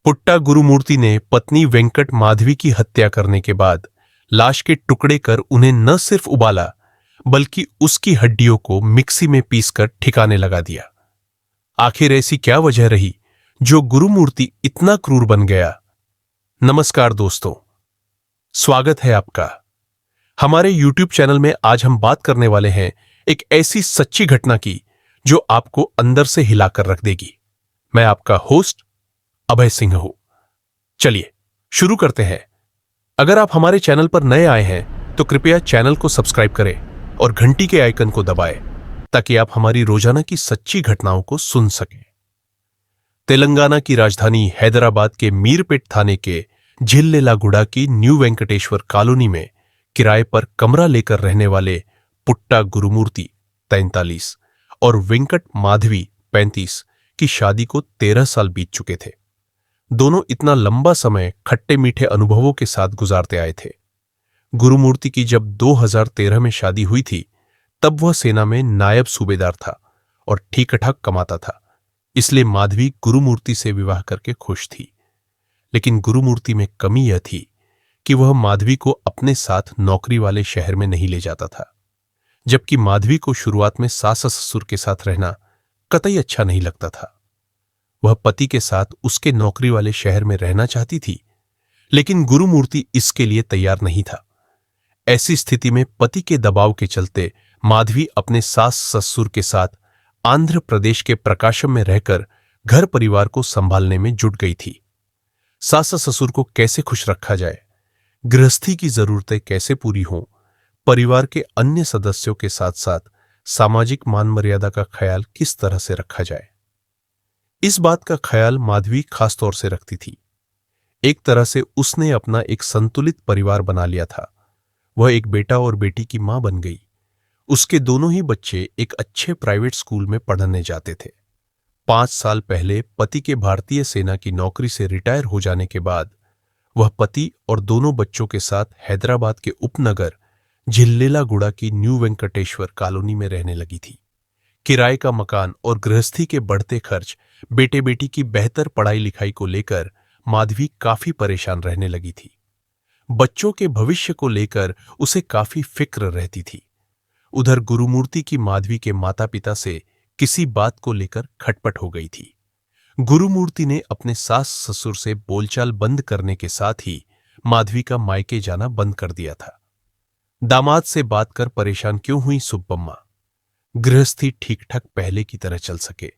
पुट्टा गुरुमूर्ति ने पत्नी वेंकट माधवी की हत्या करने के बाद लाश के टुकड़े कर उन्हें न सिर्फ उबाला बल्कि उसकी हड्डियों को मिक्सी में पीसकर ठिकाने लगा दिया। आखिर ऐसी क्या वजह रही जो गुरुमूर्ति इतना क्रूर बन गया? नमस्कार दोस्तों, स्वागत है आपका हमारे YouTube चैनल में। आज हम बात करने वाले हैं एक ऐसी सच्ची घटना की जो आपको अंदर से हिलाकर रख देगी। मैं आपका होस्ट अभय सिंह हूं। चलिए शुरू करते हैं। अगर आप हमारे चैनल पर नए आए हैं तो कृपया चैनल को सब्सक्राइब करें और घंटी के आइकन को दबाएं ताकि आप हमारी रोजाना की सच्ची घटनाओं को सुन सकें। तेलंगाना की राजधानी हैदराबाद के मीरपेट थाने के झिल्लेलागुड़ा की न्यू वेंकटेश्वर कॉलोनी में किराए पर कमरा लेकर रहने वाले पुट्टा गुरुमूर्ति 43 और वेंकट माधवी 35 की शादी को 13 साल बीत चुके थे। दोनों इतना लंबा समय खट्टे मीठे अनुभवों के साथ गुजारते आए थे। गुरुमूर्ति की जब 2013 में शादी हुई थी तब वह सेना में नायब सूबेदार था और ठीक ठाक कमाता था, इसलिए माधवी गुरुमूर्ति से विवाह करके खुश थी। लेकिन गुरुमूर्ति में कमी यह थी कि वह माधवी को अपने साथ नौकरी वाले शहर में नहीं ले जाता था, जबकि माधवी को शुरुआत में सास ससुर के साथ रहना कतई अच्छा नहीं लगता था। वह पति के साथ उसके नौकरी वाले शहर में रहना चाहती थी, लेकिन गुरुमूर्ति इसके लिए तैयार नहीं था। ऐसी स्थिति में पति के दबाव के चलते माधवी अपने सास ससुर के साथ आंध्र प्रदेश के प्रकाशम में रहकर घर परिवार को संभालने में जुट गई थी। सास ससुर को कैसे खुश रखा जाए, गृहस्थी की जरूरतें कैसे पूरी हों, परिवार के अन्य सदस्यों के साथ साथ सामाजिक मान मर्यादा का ख्याल किस तरह से रखा जाए, इस बात का ख्याल माधवी खास तौर से रखती थी। एक तरह से उसने अपना एक संतुलित परिवार बना लिया था। वह एक बेटा और बेटी की मां बन गई। उसके दोनों ही बच्चे एक अच्छे प्राइवेट स्कूल में पढ़ने जाते थे। 5 साल पहले पति के भारतीय सेना की नौकरी से रिटायर हो जाने के बाद वह पति और दोनों बच्चों के साथ हैदराबाद के उपनगर झिल्लेलागुड़ा की न्यू वेंकटेश्वर कॉलोनी में रहने लगी थी। किराए का मकान और गृहस्थी के बढ़ते खर्च, बेटे बेटी की बेहतर पढ़ाई लिखाई को लेकर माधवी काफी परेशान रहने लगी थी। बच्चों के भविष्य को लेकर उसे काफी फिक्र रहती थी। उधर गुरुमूर्ति की माधवी के माता पिता से किसी बात को लेकर खटपट हो गई थी। गुरुमूर्ति ने अपने सास ससुर से बोलचाल बंद करने के साथ ही माधवी का मायके जाना बंद कर दिया था। दामाद से बात कर परेशान क्यों हुई सुब्बम्मा? गृहस्थी ठीक ठाक पहले की तरह चल सके,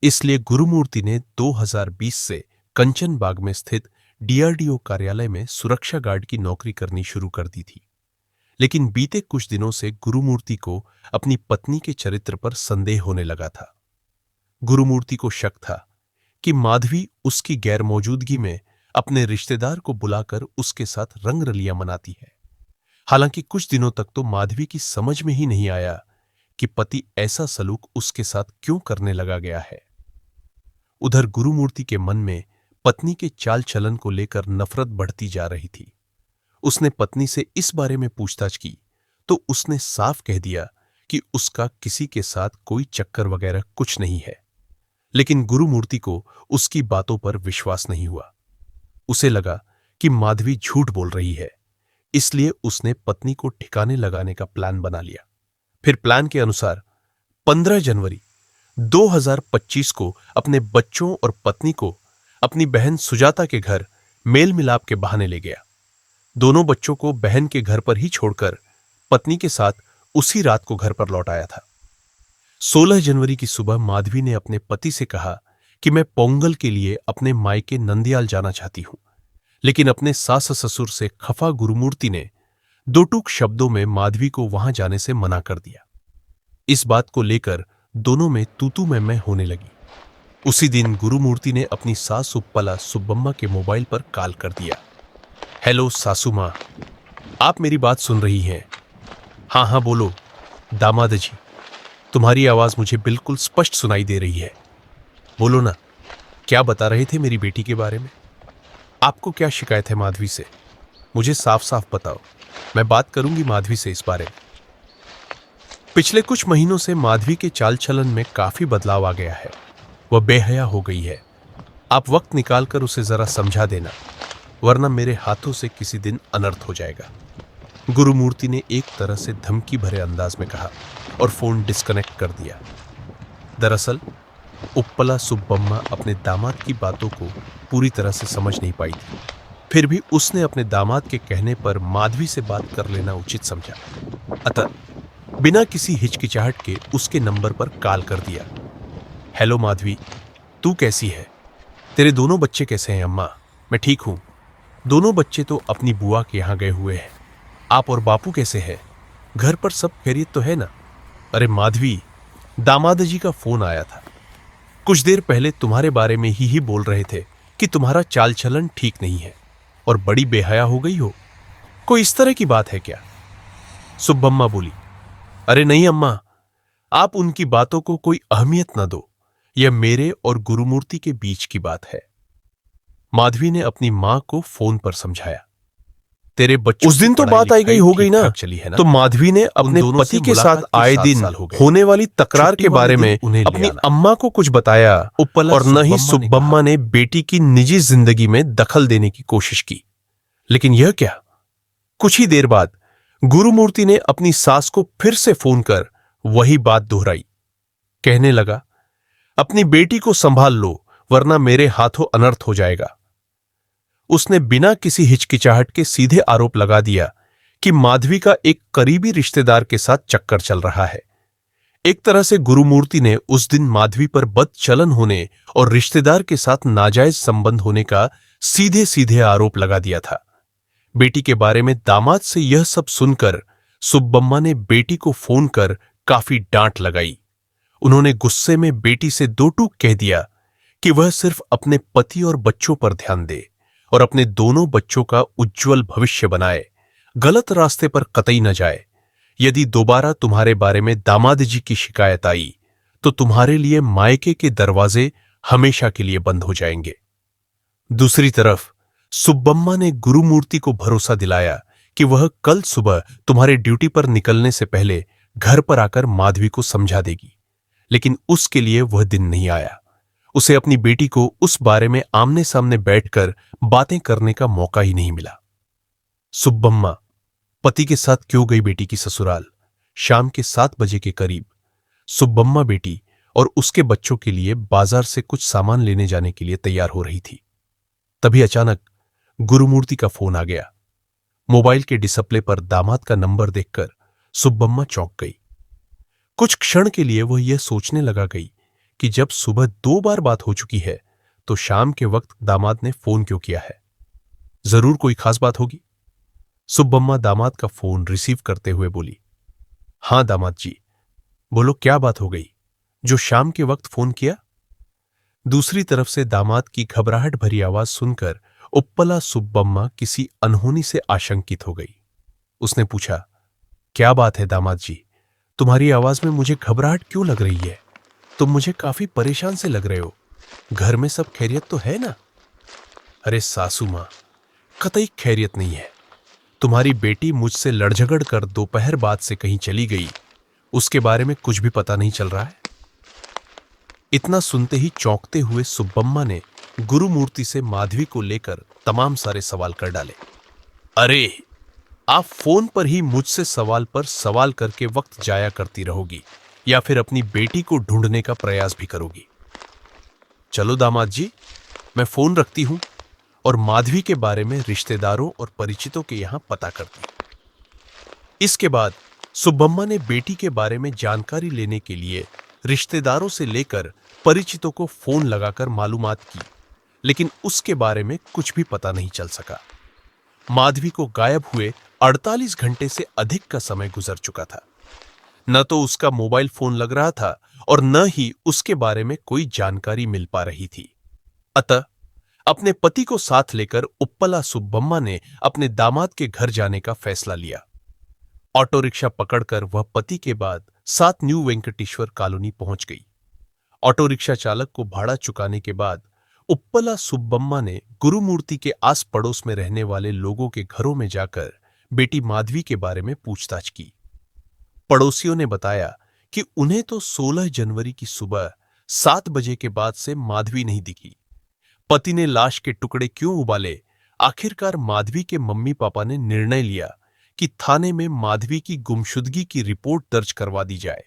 इसलिए गुरुमूर्ति ने 2020 से कंचन बाग में स्थित डीआरडीओ कार्यालय में सुरक्षा गार्ड की नौकरी करनी शुरू कर दी थी। लेकिन बीते कुछ दिनों से गुरुमूर्ति को अपनी पत्नी के चरित्र पर संदेह होने लगा था। गुरुमूर्ति को शक था कि माधवी उसकी गैर मौजूदगी में अपने रिश्तेदार को बुलाकर उसके साथ रंगरलियां मनाती है। हालांकि कुछ दिनों तक तो माधवी की समझ में ही नहीं आया कि पति ऐसा सलूक उसके साथ क्यों करने लगा गया है। उधर गुरुमूर्ति के मन में पत्नी के चाल चलन को लेकर नफरत बढ़ती जा रही थी। उसने पत्नी से इस बारे में पूछताछ की तो उसने साफ कह दिया कि उसका किसी के साथ कोई चक्कर वगैरह कुछ नहीं है। लेकिन गुरुमूर्ति को उसकी बातों पर विश्वास नहीं हुआ। उसे लगा कि माधवी झूठ बोल रही है, इसलिए उसने पत्नी को ठिकाने लगाने का प्लान बना लिया। फिर प्लान के अनुसार 15 जनवरी 2025 को अपने बच्चों और पत्नी को अपनी बहन सुजाता के घर मेल मिलाप के बहाने ले गया। दोनों बच्चों को बहन के घर पर ही छोड़कर पत्नी के साथ उसी रात को घर पर लौट आया था। 16 जनवरी की सुबह माधवी ने अपने पति से कहा कि मैं पोंगल के लिए अपने मायके नंदियाल जाना चाहती हूं, लेकिन अपने सास ससुर से खफा गुरुमूर्ति ने दो टूक शब्दों में माधवी को वहां जाने से मना कर दिया। इस बात को लेकर दोनों में तू मैं होने लगी। उसी दिन गुरुमूर्ति ने अपनी सास उपपला सुब्बम्मा के मोबाइल पर कॉल कर दिया। हेलो सासू मां, आप मेरी बात सुन रही हैं? हाँ हाँ बोलो दामाद जी, तुम्हारी आवाज मुझे बिल्कुल स्पष्ट सुनाई दे रही है। बोलो ना, क्या बता रहे थे मेरी बेटी के बारे में? आपको क्या शिकायत है माधवी से? मुझे साफ साफ बताओ, मैं बात करूंगी माधवी से इस बारे में। पिछले कुछ महीनों से माधवी के चाल चलन में काफी बदलाव आ गया है। वह बेहया हो गई है। आप वक्त निकालकर उसे जरा समझा देना, वरना मेरे हाथों से किसी दिन अनर्थ हो जाएगा। गुरुमूर्ति ने एक तरह से धमकी भरे अंदाज में कहा और फोन डिस्कनेक्ट कर दिया। दरअसल उप्पला सुब्बम्मा अपने दामाद की बातों को पूरी तरह से समझ नहीं पाई थी। फिर भी उसने अपने दामाद के कहने पर माधवी से बात कर लेना उचित समझा। अतः बिना किसी हिचकिचाहट के उसके नंबर पर कॉल कर दिया। हेलो माधवी, तू कैसी है? तेरे दोनों बच्चे कैसे हैं अम्मा? मैं ठीक हूं। दोनों बच्चे तो अपनी बुआ के यहां गए हुए हैं। आप और बापू कैसे हैं? घर पर सब खैरियत तो है ना? अरे माधवी, दामाद जी का फोन आया था। कुछ देर पहले तुम्हारे बारे में ही बोल रहे थे कि तुम्हारा चाल चलन ठीक नहीं है और बड़ी बेहया हो गई हो। कोई इस तरह की बात है क्या? सुब्बम्मा बोली। अरे नहीं अम्मा, आप उनकी बातों को कोई अहमियत न दो। यह मेरे और गुरुमूर्ति के बीच की बात है। माधवी ने अपनी मां को फोन पर समझाया। तेरे बच्चों उस दिन तो बात आई गई हो गई ना, चली है ना? तो माधवी ने अपने पति के साथ आए दिन होने वाली तकरार के बारे में अपनी अम्मा को कुछ बताया और न ही सुब्बम्मा ने बेटी की निजी जिंदगी में दखल देने की कोशिश की। लेकिन यह क्या, कुछ ही देर बाद गुरुमूर्ति ने अपनी सास को फिर से फोन कर वही बात दोहराई। कहने लगा, अपनी बेटी को संभाल लो, वरना मेरे हाथों अनर्थ हो जाएगा। उसने बिना किसी हिचकिचाहट के सीधे आरोप लगा दिया कि माधवी का एक करीबी रिश्तेदार के साथ चक्कर चल रहा है। एक तरह से गुरुमूर्ति ने उस दिन माधवी पर बदचलन होने और रिश्तेदार के साथ नाजायज संबंध होने का सीधे सीधे आरोप लगा दिया था। बेटी के बारे में दामाद से यह सब सुनकर सुब्बम्मा ने बेटी को फोन कर काफी डांट लगाई। उन्होंने गुस्से में बेटी से दो टूक कह दिया कि वह सिर्फ अपने पति और बच्चों पर ध्यान दे और अपने दोनों बच्चों का उज्जवल भविष्य बनाए, गलत रास्ते पर कतई न जाए। यदि दोबारा तुम्हारे बारे में दामाद जी की शिकायत आई तो तुम्हारे लिए मायके के दरवाजे हमेशा के लिए बंद हो जाएंगे। दूसरी तरफ सुब्बम्मा ने गुरुमूर्ति को भरोसा दिलाया कि वह कल सुबह तुम्हारे ड्यूटी पर निकलने से पहले घर पर आकर माधवी को समझा देगी। लेकिन उसके लिए वह दिन नहीं आया। उसे अपनी बेटी को उस बारे में आमने सामने बैठकर बातें करने का मौका ही नहीं मिला। सुब्बम्मा पति के साथ क्यों गई बेटी की ससुराल? शाम के 7 बजे के करीब सुब्बम्मा बेटी और उसके बच्चों के लिए बाजार से कुछ सामान लेने जाने के लिए तैयार हो रही थी। तभी अचानक गुरुमूर्ति का फोन आ गया। मोबाइल के डिस्प्ले पर दामाद का नंबर देखकर सुब्बम्मा चौंक गई। कुछ क्षण के लिए वह यह सोचने लगा गई कि जब सुबह 2 बार बात हो चुकी है तो शाम के वक्त दामाद ने फोन क्यों किया है? जरूर कोई खास बात होगी। सुब्बम्मा दामाद का फोन रिसीव करते हुए बोली, हां दामाद जी, बोलो क्या बात हो गई जो शाम के वक्त फोन किया? दूसरी तरफ से दामाद की घबराहट भरी आवाज सुनकर उप्पला सुब्बम्मा किसी अनहोनी से आशंकित हो गई। उसने पूछा, क्या बात है दामाद जी, तुम्हारी आवाज में मुझे घबराहट क्यों लग रही है? तुम मुझे काफी परेशान से लग रहे हो। घर में सब खैरियत तो है ना? अरे सासू मां, कतई खैरियत नहीं है। तुम्हारी बेटी मुझसे लड़झगड़ कर दोपहर बाद से कहीं चली गई, उसके बारे में कुछ भी पता नहीं चल रहा है। इतना सुनते ही चौंकते हुए सुब्बम्मा ने गुरुमूर्ति से माधवी को लेकर तमाम सारे सवाल कर डाले। अरे, आप फोन पर ही मुझसे सवाल पर सवाल करके वक्त जाया करती रहोगी या फिर अपनी बेटी को ढूंढने का प्रयास भी करोगी? चलो दामाद जी, मैं फोन रखती हूं और माधवी के बारे में रिश्तेदारों और परिचितों के यहां पता करती हूं। इसके बाद सुब्बम्मा ने बेटी के बारे में जानकारी लेने के लिए रिश्तेदारों से लेकर परिचितों को फोन लगाकर मालूमात की, लेकिन उसके बारे में कुछ भी पता नहीं चल सका। माधवी को गायब हुए 48 घंटे से अधिक का समय गुजर चुका था। न तो उसका मोबाइल फोन लग रहा था और न ही उसके बारे में कोई जानकारी मिल पा रही थी। अतः अपने पति को साथ लेकर उप्पला सुब्बम्मा ने अपने दामाद के घर जाने का फैसला लिया। ऑटो रिक्शा पकड़कर वह पति के बाद 7 न्यू वेंकटेश्वर कॉलोनी पहुंच गई। ऑटो रिक्शा चालक को भाड़ा चुकाने के बाद उप्पला सुब्बम्मा ने गुरुमूर्ति के आस पड़ोस में रहने वाले लोगों के घरों में जाकर बेटी माधवी के बारे में पूछताछ की। पड़ोसियों ने बताया कि उन्हें तो 16 जनवरी की सुबह 7 बजे के बाद से माधवी नहीं दिखी। पति ने लाश के टुकड़े क्यों उबाले? आखिरकार माधवी के मम्मी पापा ने निर्णय लिया कि थाने में माधवी की गुमशुदगी की रिपोर्ट दर्ज करवा दी जाए।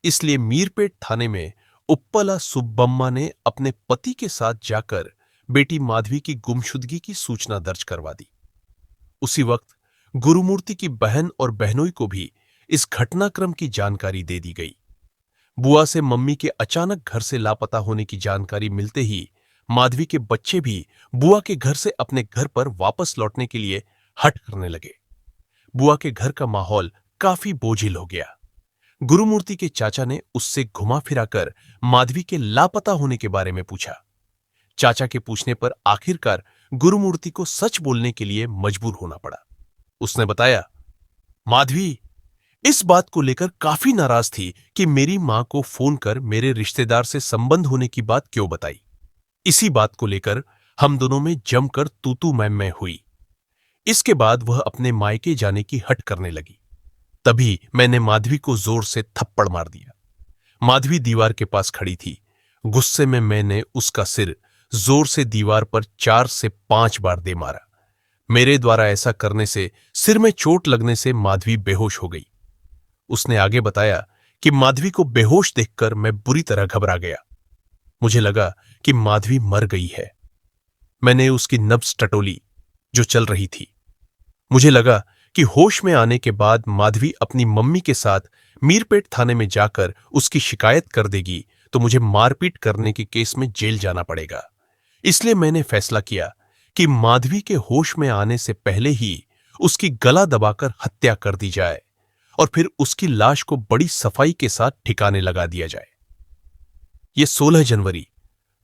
इसलिए मीरपेट थाने में उप्पला सुब्बम्मा ने अपने पति के साथ जाकर बेटी माधवी की गुमशुदगी की सूचना दर्ज करवा दी। उसी वक्त गुरुमूर्ति की बहन और बहनोई को भी इस घटनाक्रम की जानकारी दे दी गई। बुआ से मम्मी के अचानक घर से लापता होने की जानकारी मिलते ही माधवी के बच्चे भी बुआ के घर से अपने घर पर वापस लौटने के लिए हट करने लगे। बुआ के घर का माहौल काफी बोझिल हो गया। गुरुमूर्ति के चाचा ने उससे घुमा फिराकर माधवी के लापता होने के बारे में पूछा। चाचा के पूछने पर आखिरकार गुरुमूर्ति को सच बोलने के लिए मजबूर होना पड़ा। उसने बताया, माधवी इस बात को लेकर काफी नाराज थी कि मेरी मां को फोन कर मेरे रिश्तेदार से संबंध होने की बात क्यों बताई। इसी बात को लेकर हम दोनों में जमकर तू मैं हुई। इसके बाद वह अपने मायके जाने की हट करने लगी। तभी मैंने माधवी को जोर से थप्पड़ मार दिया। माधवी दीवार के पास खड़ी थी। गुस्से में मैंने उसका सिर जोर से दीवार पर 4 से 5 बार दे मारा। मेरे द्वारा ऐसा करने से सिर में चोट लगने से माधवी बेहोश हो गई। उसने आगे बताया कि माधवी को बेहोश देखकर मैं बुरी तरह घबरा गया। मुझे लगा कि माधवी मर गई है। मैंने उसकी नब्ज टटोली जो चल रही थी। मुझे लगा कि होश में आने के बाद माधवी अपनी मम्मी के साथ मीरपेट थाने में जाकर उसकी शिकायत कर देगी तो मुझे मारपीट करने के केस में जेल जाना पड़ेगा। इसलिए मैंने फैसला किया कि माधवी के होश में आने से पहले ही उसकी गला दबाकर हत्या कर दी जाए और फिर उसकी लाश को बड़ी सफाई के साथ ठिकाने लगा दिया जाए। यह 16 जनवरी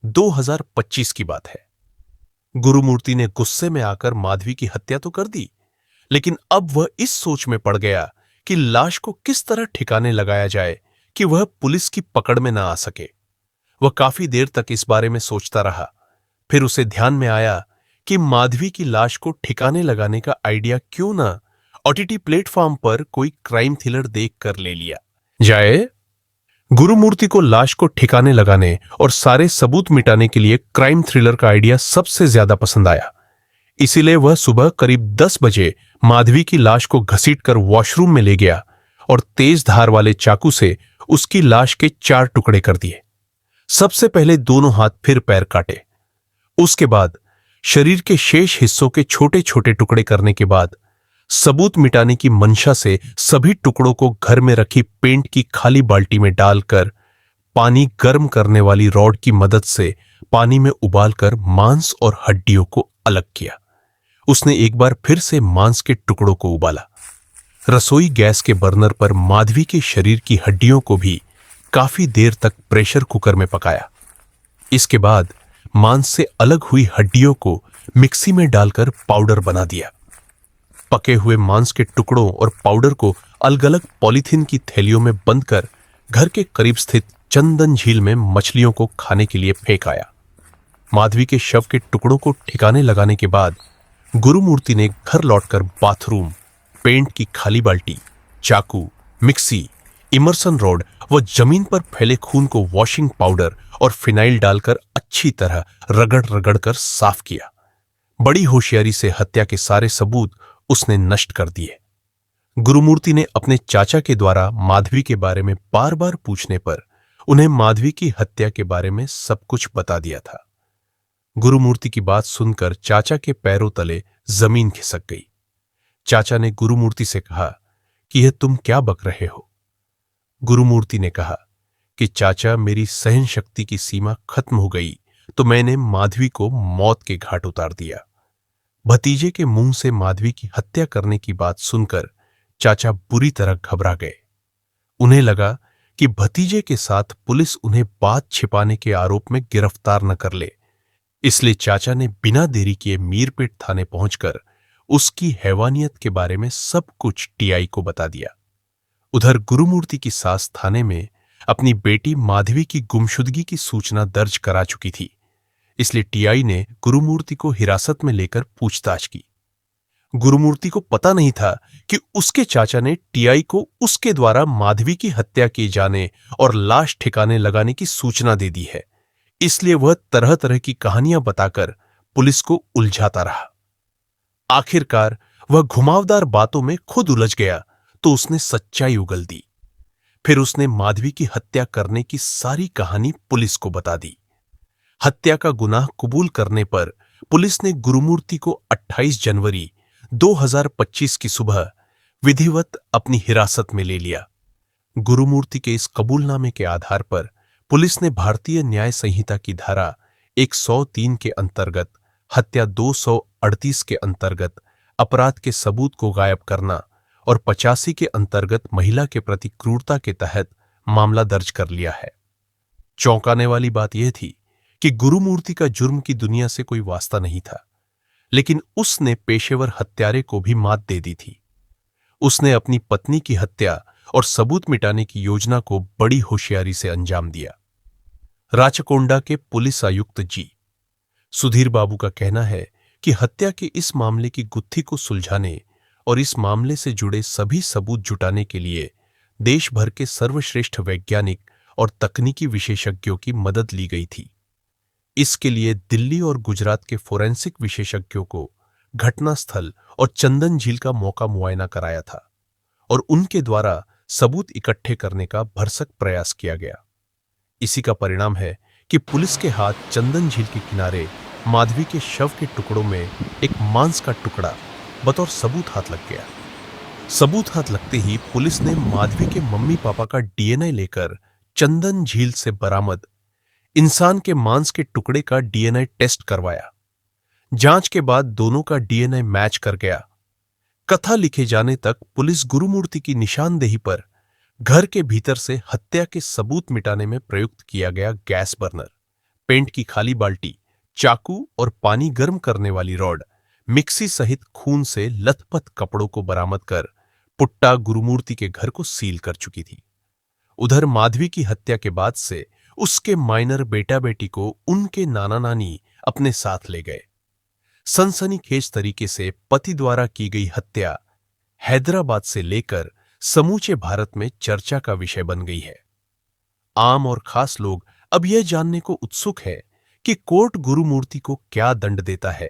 2025 की बात है। गुरुमूर्ति ने गुस्से में आकर माधवी की हत्या तो कर दी, लेकिन अब वह इस सोच में पड़ गया कि लाश को किस तरह ठिकाने लगाया जाए कि वह पुलिस की पकड़ में न आ सके। वह काफी देर तक इस बारे में सोचता रहा। फिर उसे ध्यान में आया कि माधवी की लाश को ठिकाने लगाने का आइडिया क्यों ना ओटीटी प्लेटफॉर्म पर कोई क्राइम थ्रिलर देख कर ले लिया जाए। गुरुमूर्ति को लाश को ठिकाने लगाने और सारे सबूत मिटाने के लिए क्राइम थ्रिलर का आइडिया सबसे ज्यादा पसंद आया। इसीलिए वह सुबह करीब 10 बजे माधवी की लाश को घसीटकर वॉशरूम में ले गया और तेज धार वाले चाकू से उसकी लाश के 4 टुकड़े कर दिए। सबसे पहले दोनों हाथ फिर पैर काटे। उसके बाद शरीर के शेष हिस्सों के छोटे छोटे टुकड़े करने के बाद सबूत मिटाने की मंशा से सभी टुकड़ों को घर में रखी पेंट की खाली बाल्टी में डालकर पानी गर्म करने वाली रॉड की मदद से पानी में उबालकर मांस और हड्डियों को अलग किया। उसने एक बार फिर से मांस के टुकड़ों को उबाला। रसोई गैस के बर्नर पर माधवी के शरीर की हड्डियों को भी काफी देर तक प्रेशर कुकर में पकाया। इसके बाद मांस से अलग हुई हड्डियों को मिक्सी में डालकर पाउडर बना दिया। पके हुए मांस के टुकड़ों और पाउडर को अलग अलग पॉलीथीन की थैलियों में बंद कर घर के करीब स्थित चंदन झील में मछलियों को खाने के लिए फेंक आया। माधवी के शव के टुकड़ों को ठिकाने लगाने के बाद गुरुमूर्ति ने घर लौटकर बाथरूम, पेंट की खाली बाल्टी, चाकू, मिक्सी, इमर्सन रॉड व जमीन पर फैले खून को वॉशिंग पाउडर और फिनाइल डालकर अच्छी तरह रगड़ रगड़ कर साफ किया। बड़ी होशियारी से हत्या के सारे सबूत उसने नष्ट कर दिए। गुरुमूर्ति ने अपने चाचा के द्वारा माधवी के बारे में बार बार पूछने पर उन्हें माधवी की हत्या के बारे में सब कुछ बता दिया था। गुरुमूर्ति की बात सुनकर चाचा के पैरों तले जमीन खिसक गई। चाचा ने गुरुमूर्ति से कहा कि यह तुम क्या बक रहे हो। गुरुमूर्ति ने कहा कि चाचा, मेरी सहन शक्ति की सीमा खत्म हो गई तो मैंने माधवी को मौत के घाट उतार दिया। भतीजे के मुंह से माधवी की हत्या करने की बात सुनकर चाचा बुरी तरह घबरा गए। उन्हें लगा कि भतीजे के साथ पुलिस उन्हें बात छिपाने के आरोप में गिरफ्तार न कर ले। इसलिए चाचा ने बिना देरी किए मीरपेट थाने पहुंचकर उसकी हैवानियत के बारे में सब कुछ टीआई को बता दिया। उधर गुरुमूर्ति की सास थाने में अपनी बेटी माधवी की गुमशुदगी की सूचना दर्ज करा चुकी थी। इसलिए टीआई ने गुरुमूर्ति को हिरासत में लेकर पूछताछ की। गुरुमूर्ति को पता नहीं था कि उसके चाचा ने टीआई को उसके द्वारा माधवी की हत्या किए जाने और लाश ठिकाने लगाने की सूचना दे दी है। इसलिए वह तरह तरह की कहानियां बताकर पुलिस को उलझाता रहा। आखिरकार वह घुमावदार बातों में खुद उलझ गया तो उसने सच्चाई उगल दी। फिर उसने माधवी की हत्या करने की सारी कहानी पुलिस को बता दी। हत्या का गुनाह कबूल करने पर पुलिस ने गुरुमूर्ति को 28 जनवरी 2025 की सुबह विधिवत अपनी हिरासत में ले लिया। गुरुमूर्ति के इस कबूलनामे के आधार पर पुलिस ने भारतीय न्याय संहिता की धारा 103 के अंतर्गत हत्या 238 के अंतर्गत अपराध के सबूत को गायब करना और 85 के अंतर्गत महिला के प्रति क्रूरता के तहत मामला दर्ज कर लिया है। चौंकाने वाली बात यह थी कि गुरुमूर्ति का जुर्म की दुनिया से कोई वास्ता नहीं था, लेकिन उसने पेशेवर हत्यारे को भी मात दे दी थी। उसने अपनी पत्नी की हत्या और सबूत मिटाने की योजना को बड़ी होशियारी से अंजाम दिया। राचकोंडा के पुलिस आयुक्त जी सुधीर बाबू का कहना है कि हत्या के इस मामले की गुत्थी को सुलझाने और इस मामले से जुड़े सभी सबूत जुटाने के लिए देश भर के सर्वश्रेष्ठ वैज्ञानिक और तकनीकी विशेषज्ञों की मदद ली गई थी। इसके लिए दिल्ली और गुजरात के फोरेंसिक विशेषज्ञों को घटनास्थल और चंदन झील का मौका मुआयना कराया था और उनके द्वारा सबूत इकट्ठे करने का भरसक प्रयास किया गया। इसी का परिणाम है कि पुलिस के हाथ चंदन झील के किनारे माधवी के शव के टुकड़ों में एक मांस का टुकड़ा बतौर सबूत हाथ लग गया। सबूत हाथ लगते ही पुलिस ने माधवी के मम्मी पापा का डीएनए लेकर चंदन झील से बरामद इंसान के मांस के टुकड़े का डीएनए टेस्ट करवाया। जांच के बाद दोनों का डीएनए मैच कर गया। कथा लिखे जाने तक पुलिस गुरुमूर्ति की निशानदेही पर घर के भीतर से हत्या के सबूत मिटाने में प्रयुक्त किया गया गैस बर्नर, पेंट की खाली बाल्टी, चाकू और पानी गर्म करने वाली रॉड, मिक्सी सहित खून से लथपथ कपड़ों को बरामद कर पुट्टा गुरुमूर्ति के घर को सील कर चुकी थी। उधर माधवी की हत्या के बाद से उसके माइनर बेटा बेटी को उनके नाना नानी अपने साथ ले गए। सनसनीखेज तरीके से पति द्वारा की गई हत्या हैदराबाद से लेकर समूचे भारत में चर्चा का विषय बन गई है। आम और खास लोग अब यह जानने को उत्सुक है कि कोर्ट गुरुमूर्ति को क्या दंड देता है।